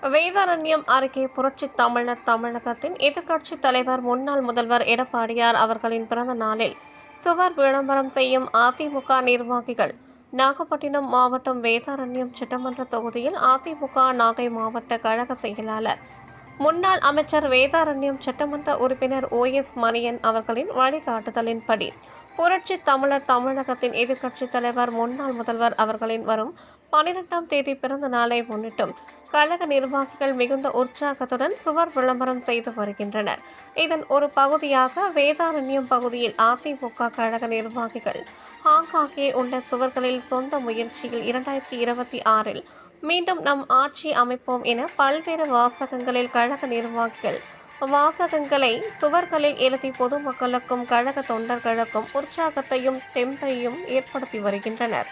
வேதாரண்யம் அருகே புரட்சித் தமிழர் தமிழகத்தின் எதிர்க்கட்சித் தலைவர் முன்னாள் முதல்வர் எடப்பாடியார் அவர்களின் பிறந்த நாளில் சுவர் விளம்பரம் செய்யும் அதிமுக நிர்வாகிகள். நாகப்பட்டினம் மாவட்டம் வேதாரண்யம் சட்டமன்ற தொகுதியில் அதிமுக நாகை மாவட்ட கழக செயலாளர் முன்னாள் அமைச்சர் வேதாரண்யம் சட்டமன்ற உறுப்பினர் OS மணியன் அவர்களின் வழிகாட்டுதலின்படி புரட்சித் தமிழர் தமிழகத்தின் எதிர்க்கட்சித் தலைவர் முன்னாள் முதல்வர் அவர்களின் வரும் 12ஆம் தேதி பிறந்த நாளை முன்னிட்டும் கழக நிர்வாகிகள் மிகுந்த உற்சாகத்துடன் சுவர் விளம்பரம் செய்து வருகின்றனர். இதன் ஒரு பகுதியாக வேதாரண்யம் பகுதியில் அதிமுக கழக நிர்வாகிகள் ஆங்காங்கே உள்ள சுவர்களில் சொந்த முயற்சியில் 2026இல் மீண்டும் நம் ஆட்சி அமைப்போம் என பல்வேறு வாசகங்களில் கழக நிர்வாகிகள் வாசகங்களை சுவர்களில் எழுதி பொதுமக்களுக்கும் கழக தொண்டர்களுக்கும் உற்சாகத்தையும் தெம்பையும் ஏற்படுத்தி வருகின்றனர்.